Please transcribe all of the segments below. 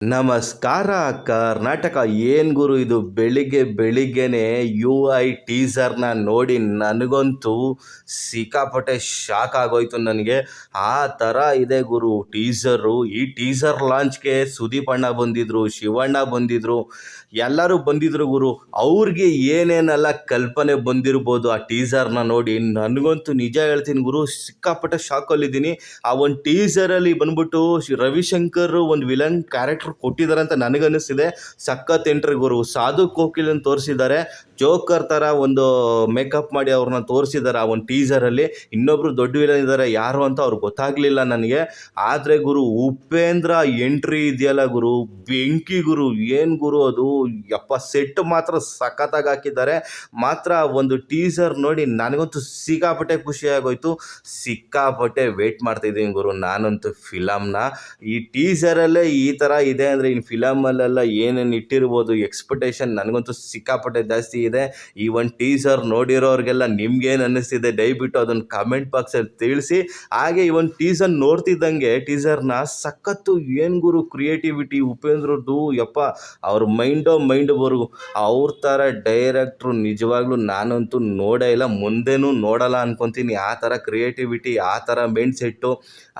ನಮಸ್ಕಾರ ಕರ್ನಾಟಕ. ಏನು ಗುರು ಇದು ಬೆಳಿಗ್ಗೆ ಬೆಳಿಗ್ಗೆನೆ ಯು ಐ ಟೀಸರ್ನ ನೋಡಿ ನನಗಂತೂ ಸಿಕ್ಕಾಪಟ್ಟೆ ಶಾಕ್ ಆಗೋಯ್ತು. ನನಗೆ ಆ ಥರ ಇದೆ ಗುರು ಟೀಸರು. ಈ ಟೀಸರ್ ಲಾಂಚ್ಗೆ ಸುದೀಪ್ ಅಣ್ಣ ಬಂದಿದ್ರು, ಶಿವಣ್ಣ ಬಂದಿದ್ರು, ಎಲ್ಲರೂ ಬಂದಿದ್ರು ಗುರು. ಅವ್ರಿಗೆ ಏನೇನೆಲ್ಲ ಕಲ್ಪನೆ ಬಂದಿರ್ಬೋದು ಆ ಟೀಸರ್ನ ನೋಡಿ. ನನಗಂತೂ ನಿಜ ಹೇಳ್ತೀನಿ ಗುರು, ಸಿಕ್ಕಾಪಟ್ಟೆ ಶಾಕಲ್ಲಿದ್ದೀನಿ. ಆ ಒಂದು ಟೀಸರಲ್ಲಿ ಬಂದ್ಬಿಟ್ಟು ರವಿಶಂಕರ್ ಒಂದು ವಿಲನ್ ಕ್ಯಾರೆಕ್ಟರ್ ಕೊಟ್ಟಿದ್ದಾರೆ ಅಂತ ನನಗನ್ನಿಸ್ತಿದೆ. ಸಖತ್ ಎಂಟ್ರಿ ಗುರು. ಸಾಧು ಕೋಕಿಲನ್ ತೋರಿಸಿದ್ದಾರೆ, ಜೋಕರ್ ಥರ ಒಂದು ಮೇಕಪ್ ಮಾಡಿ ಅವ್ರನ್ನ ತೋರಿಸಿದ್ದಾರೆ ಆ ಒಂದು ಟೀಸರಲ್ಲಿ. ಇನ್ನೊಬ್ರು ದೊಡ್ಡ ವಿಲನ್ ಇದ್ದಾರೆ, ಯಾರು ಅಂತ ಅವ್ರಿಗೆ ಗೊತ್ತಾಗಲಿಲ್ಲ ನನಗೆ. ಆದರೆ ಗುರು ಉಪೇಂದ್ರ ಎಂಟ್ರಿ ಇದೆಯಲ್ಲ ಗುರು, ಬೆಂಕಿ ಗುರು. ಏನು ಗುರು ಅದು, ಯಪ್ಪ ಸೆಟ್ ಮಾತ್ರ ಸಖತ್ತಾಗಿ ಹಾಕಿದ್ದಾರೆ. ಮಾತ್ರ ಒಂದು ಟೀಸರ್ ನೋಡಿ ನನಗಂತೂ ಸಿಕ್ಕಾಪಟ್ಟೆ ಖುಷಿ ಆಗೋಯ್ತು. ಸಿಕ್ಕಾಪಟ್ಟೆ ವೇಟ್ ಮಾಡ್ತಾಯಿದ್ದೀನಿ ಗುರು ನಾನಂತೂ ಫಿಲಮ್ನ. ಈ ಟೀಸರಲ್ಲೇ ಈ ಥರ ಇದೆ ಅಂದರೆ ಇನ್ನು ಫಿಲಮಲ್ಲೆಲ್ಲ ಏನೇನು ಇಟ್ಟಿರ್ಬೋದು ಎಕ್ಸ್ಪೆಕ್ಟೇಷನ್ ನನಗಂತೂ ಸಿಕ್ಕಾಪಟ್ಟೆ ಜಾಸ್ತಿ ಇದೆ. ಈ ಒಂದು ಟೀಸರ್ ನೋಡಿರೋರಿಗೆಲ್ಲ ನಿಮ್ಗೇನು ಅನ್ನಿಸ್ತಿದೆ ದಯವಿಟ್ಟು ಅದನ್ನು ಕಮೆಂಟ್ ಬಾಕ್ಸಲ್ಲಿ ತಿಳಿಸಿ. ಹಾಗೆ ಈ ಒಂದು ಟೀಸರ್ ನೋಡ್ತಿದ್ದಂಗೆ ಟೀಸರ್ನ ಸಖತ್ತು ಏನು ಗುರು ಕ್ರಿಯೇಟಿವಿಟಿ ಉಪೇಂದ್ರದ್ದು. ಯಪ್ಪ ಅವ್ರ ಮೈಂಡ್ ಬರು ಅವ್ರ ಥರ ಡೈರೆಕ್ಟ್ರು ನಿಜವಾಗ್ಲೂ ನಾನಂತೂ ನೋಡೇ ಇಲ್ಲ, ಮುಂದೆನೂ ನೋಡಲ್ಲ ಅನ್ಕೊತೀನಿ. ಆ ಥರ ಕ್ರಿಯೇಟಿವಿಟಿ, ಆ ಥರ ಮೈಂಡ್ ಸೆಟ್ಟು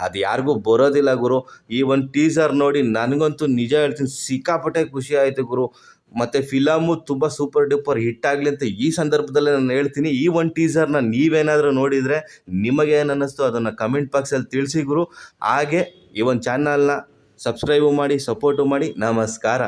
ಅದು ಯಾರಿಗೂ ಬರೋದಿಲ್ಲ ಗುರು. ಈ ಒಂದು ಟೀಸರ್ ನೋಡಿ ನನಗಂತೂ ನಿಜ ಹೇಳ್ತೀನಿ ಸಿಕ್ಕಾಪಟ್ಟೆ ಖುಷಿ ಆಯಿತು ಗುರು. ಮತ್ತು ಫಿಲಮು ತುಂಬ ಸೂಪರ್ ಡೂಪರ್ ಹಿಟ್ ಆಗಲಿ ಅಂತ ಈ ಸಂದರ್ಭದಲ್ಲಿ ನಾನು ಹೇಳ್ತೀನಿ. ಈ ಒಂದು ಟೀಸರ್ನ ನೀವೇನಾದರೂ ನೋಡಿದರೆ ನಿಮಗೇನು ಅನ್ನಿಸ್ತು ಅದನ್ನು ಕಮೆಂಟ್ ಬಾಕ್ಸಲ್ಲಿ ತಿಳಿಸಿ ಗುರು. ಹಾಗೆ ಈ ಒಂದು ಚಾನಲ್ನ ಸಬ್ಸ್ಕ್ರೈಬು ಮಾಡಿ, ಸಪೋರ್ಟು ಮಾಡಿ. ನಮಸ್ಕಾರ.